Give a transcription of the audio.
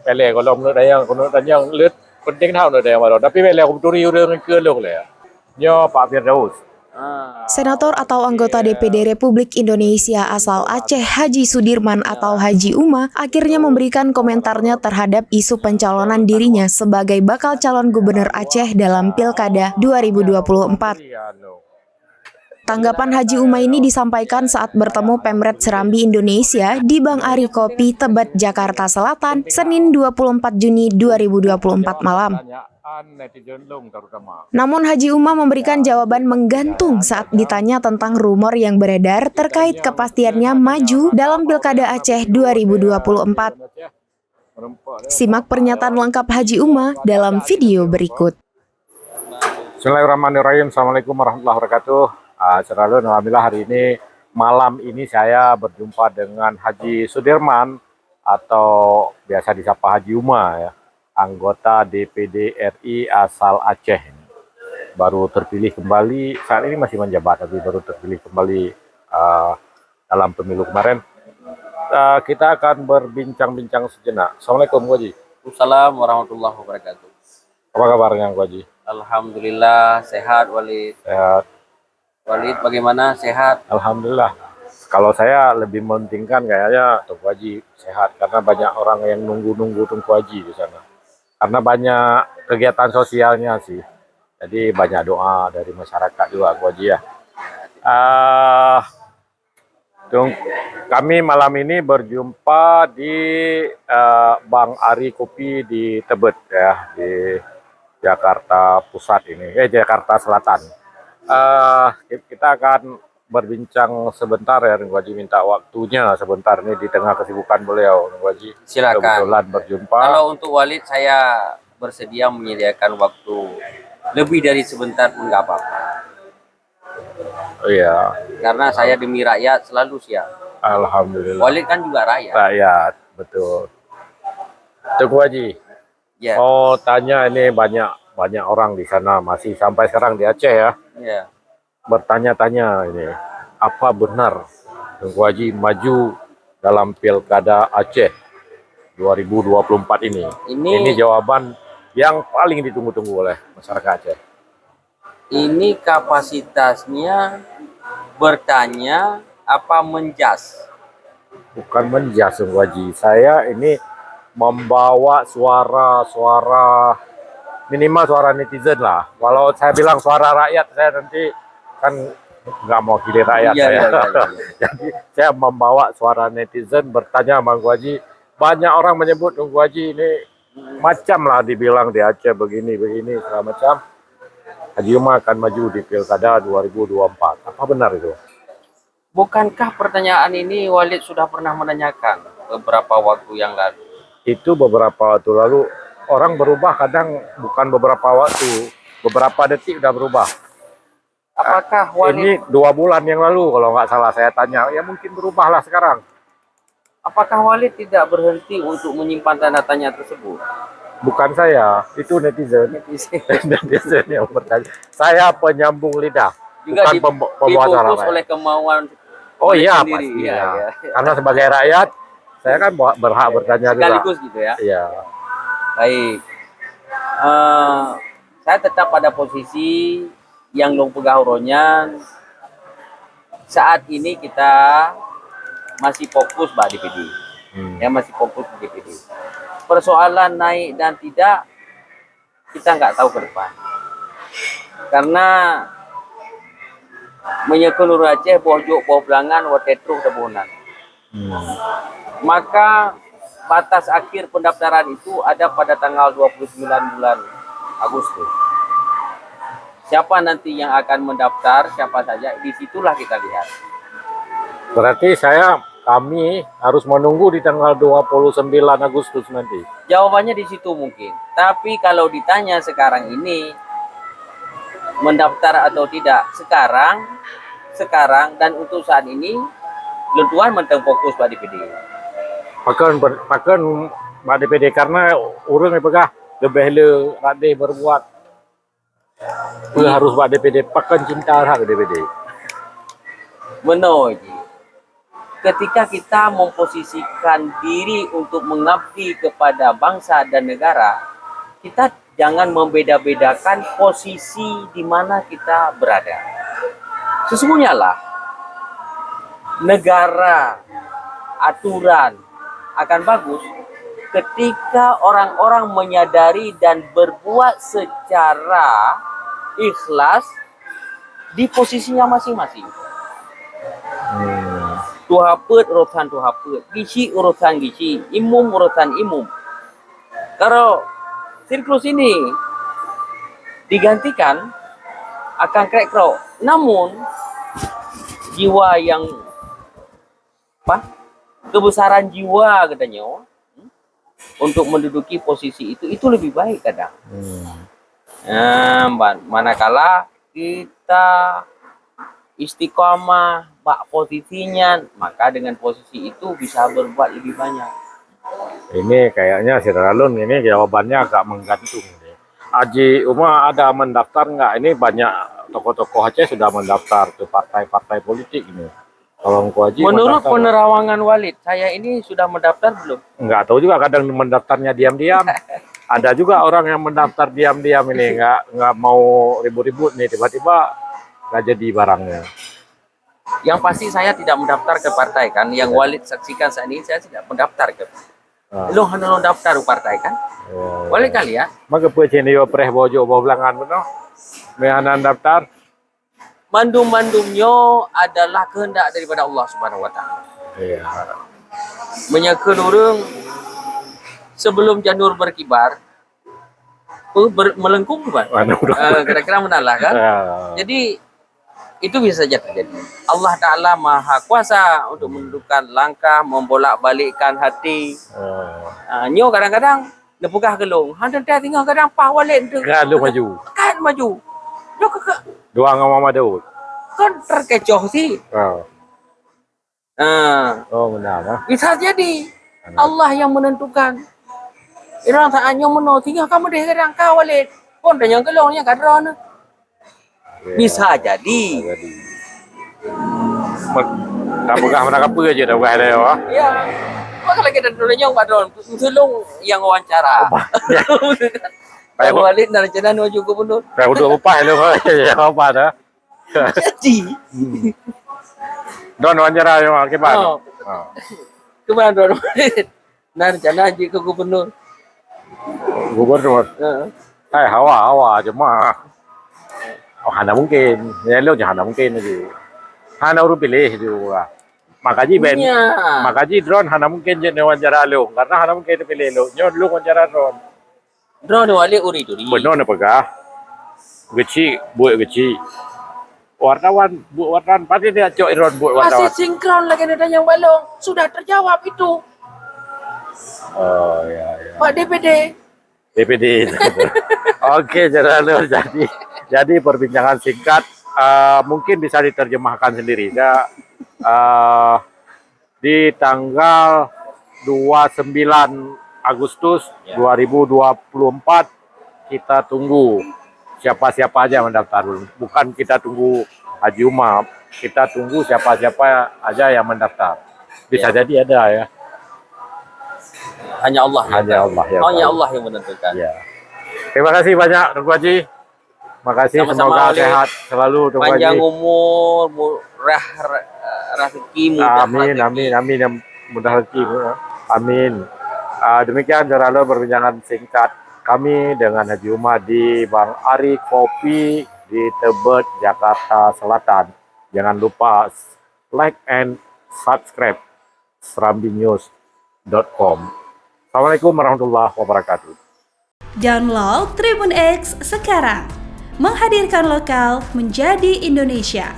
Pele kalau menurut yang lihat penting tahu menurut yang baru. Tapi pele aku turi udah ke lo le. Nyo Pak Firdaus. Senator atau anggota DPD Republik Indonesia asal Aceh Haji Sudirman atau Haji Uma akhirnya memberikan komentarnya terhadap isu pencalonan dirinya sebagai bakal calon gubernur Aceh dalam Pilkada 2024. Tanggapan Haji Uma ini disampaikan saat bertemu Pemret Serambi Indonesia di Bang Ari Kopi, Tebet, Jakarta Selatan, Senin 24 Juni 2024 malam. Namun Haji Uma memberikan jawaban menggantung saat ditanya tentang rumor yang beredar terkait kepastiannya maju dalam Pilkada Aceh 2024. Simak pernyataan lengkap Haji Uma dalam video berikut. Bismillahirrahmanirrahim. Assalamualaikum warahmatullahi wabarakatuh. Selalu alhamdulillah hari ini malam ini saya berjumpa dengan Haji Sudirman atau biasa disapa Haji Uma ya, anggota DPD RI asal Aceh. Baru terpilih kembali, saat ini masih menjabat tapi baru terpilih kembali dalam pemilu kemarin. Kita akan berbincang-bincang sejenak. Assalamualaikum Haji. Waalaikumsalam warahmatullahi wabarakatuh. Apa kabarnya Haji? Alhamdulillah sehat Walid. Sehat. Walid bagaimana, sehat? Alhamdulillah. Kalau saya lebih mementingkan kayaknya Tungku Haji sehat karena banyak orang yang nunggu-nunggu Tungku Haji di sana. Karena banyak kegiatan sosialnya sih. Jadi banyak doa dari masyarakat juga Tungku Haji ya. Kami malam ini berjumpa di Bang Ari Kopi di Tebet ya, di Jakarta Pusat ini, Jakarta Selatan. Kita akan berbincang sebentar ya, Tungku Haji minta waktunya sebentar nih di tengah kesibukan beliau, Tungku Haji. Silakan. Kebetulan berjumpa. Kalau untuk Walid saya bersedia menyediakan waktu lebih dari sebentar pun nggak apa-apa. Oh iya. Karena saya demi rakyat selalu siap. Alhamdulillah. Walid kan juga rakyat. Rakyat, betul. Tungku Haji. Ya. Oh tanya ini banyak orang di sana masih sampai sekarang di Aceh ya. Ya. Bertanya-tanya ini, apa benar Tungku Haji maju dalam Pilkada Aceh 2024 ini? Ini jawaban yang paling ditunggu-tunggu oleh masyarakat Aceh. Ini kapasitasnya bertanya apa menjas? Bukan menjas Tungku Haji. Saya ini membawa suara minimal suara netizen lah. Walau saya bilang suara rakyat, saya nanti kan nggak mau pilih rakyat saya. Iya. Jadi saya membawa suara netizen bertanya sama Tungku Haji. Banyak orang menyebut Tungku Haji ini macam lah dibilang di Aceh begini segala macam. Haji Uma akan maju di Pilkada 2024. Apa benar itu? Bukankah pertanyaan ini Walid sudah pernah menanyakan beberapa waktu yang lalu? Itu beberapa waktu lalu. Orang berubah kadang bukan beberapa waktu, beberapa detik udah berubah. Apakah Walid ini 2 bulan yang lalu kalau nggak salah saya tanya, ya mungkin berubahlah sekarang. Apakah Walid tidak berhenti untuk menyimpan tanda tanya tersebut? Bukan saya, itu netizen. Netizen yang bertanya. Saya penyambung lidah, juga bukan pembawa suara difokus oleh kemauan. Oh iya sendiri. pasti Ya. Karena sebagai rakyat, saya kan berhak bertanya juga. Sekaligus gitu ya. Iya. Baik, saya tetap pada posisi yang long pegauronyan. Saat ini kita masih fokus Mbak DPD, ya masih fokus di DPD. Persoalan naik dan tidak kita nggak tahu ke depan, karena menyekul Aceh bojok bawah belangan watetruk debunan. Maka batas akhir pendaftaran itu ada pada tanggal 29 bulan Agustus. Siapa nanti yang akan mendaftar, siapa saja, disitulah kita lihat. Berarti kami harus menunggu di tanggal 29 Agustus nanti. Jawabannya di situ mungkin. Tapi kalau ditanya sekarang ini, mendaftar atau tidak, sekarang dan untuk saat ini, lentuan menteng fokus Pak DPD. Pakan Mbak DPD karena urang pegah lebih le radih berbuat. Harus Mbak DPD pakan cinta hak DPD. Benar je. ketika kita memposisikan diri untuk mengabdi kepada bangsa dan negara, kita jangan membeda-bedakan posisi di mana kita berada. Sesungguhnya lah, negara, aturan akan bagus ketika orang-orang menyadari dan berbuat secara ikhlas di posisinya masing-masing. Tuhapet urusan tuhapet, gici urusan gici, imum urusan imum. Kalau siklus ini digantikan akan krek-krok. Namun jiwa yang kebesaran jiwa katanya untuk menduduki posisi itu lebih baik kadang. Manakala kita istiqomah bak posisinya, maka dengan posisi itu bisa berbuat lebih banyak. Ini kayaknya si Ralun ini jawabannya agak menggantung. Haji Uma ada mendaftar nggak? Ini banyak tokoh-tokoh Aceh sudah mendaftar ke partai-partai politik ini. Kalau Engkau Haji Menurut mendaftar, penerawangan Walid, saya ini sudah mendaftar belum? nggak tahu juga, kadang mendaftarnya diam-diam. Ada juga orang yang mendaftar diam-diam ini, nggak mau ribut-ribut nih, tiba-tiba nggak jadi barangnya. Yang pasti saya tidak mendaftar ke partai kan. Yang Walid saksikan saat ini, saya tidak mendaftar ke. Lo hendak daftar ke partai kan? Boleh kali ya? Maka pencenio preh bojo bobelangan benar. Mehanan daftar. Mandum-mandumnya adalah kehendak daripada Allah Subhanahu Wa Taala. Iya. Menyangka orang sebelum janur berkibar, melengkung kan? Kira-kira menalah kan? Jadi itu bisa saja terjadi. Allah Ta'ala Maha Kuasa untuk menentukan langkah, membolak-balikkan hati. Nyo kadang-kadang lepugah gelung. Hantar tinggal kadang pahwalin tu. Kalau maju. Kan maju. Nyo ke Dua ngomong sama Daud. kan terkecoh sih. Oh benar. Bisa jadi Allah yang menentukan. Irang saatnya meno tinggal kamu deh kadang kawalit. Pun dan yang gelungnya kadron. Bisa jadi. Kamu gak mana apa aja dah buat dia. Ya. Maka lagi ada dulunya padron. Sulung yang wawancara. Kayak Walid dan rencana menuju gubernur. Kayak udah upah lu apa dah. Jadi. Don wawancara yang akibat. Kemana Don Walid? Nah rencana haji ke gubernur. Gubernur. Hawa cuma. Oh, hana mungkin. Ya lu jangan hana mungkin aja. Hana urut pilih juga. Makaji ben. Makaji drone hana mungkin je wawancara lu. Karena hana mungkin pilih lu. Nyo lu wawancara drone. Drone wali uri-uri. Benar na pagah. Geci, buat geci. Wartawan, buat wartawan pasti dia cok drone buat wartawan. Masih sinkron lagi ada yang balong. Sudah terjawab itu. Oh ya. Pak DPD. DPD. Oke, jadi perbincangan singkat mungkin bisa diterjemahkan sendiri. Di tanggal 29 Agustus 2024 kita tunggu siapa-siapa aja mendaftar. Bukan kita tunggu Haji Uma, kita tunggu siapa-siapa aja yang mendaftar. Bisa jadi ada ya. Hanya Allah. Hanya Allah yang menentukan. Ya. Terima kasih banyak Tengku Haji. Makasih, semoga sehat selalu Tengku Haji. Panjang umur, murah rezeki, mudah amin. Mudah rezeki. Amin. Demikian Jaralo perbincangan singkat kami dengan Haji Uma di Bang Ari Kopi di Tebet, Jakarta Selatan. Jangan lupa like and subscribe serambinews.com. Assalamualaikum warahmatullahi wabarakatuh. Download Tribun X sekarang. Menghadirkan lokal menjadi Indonesia.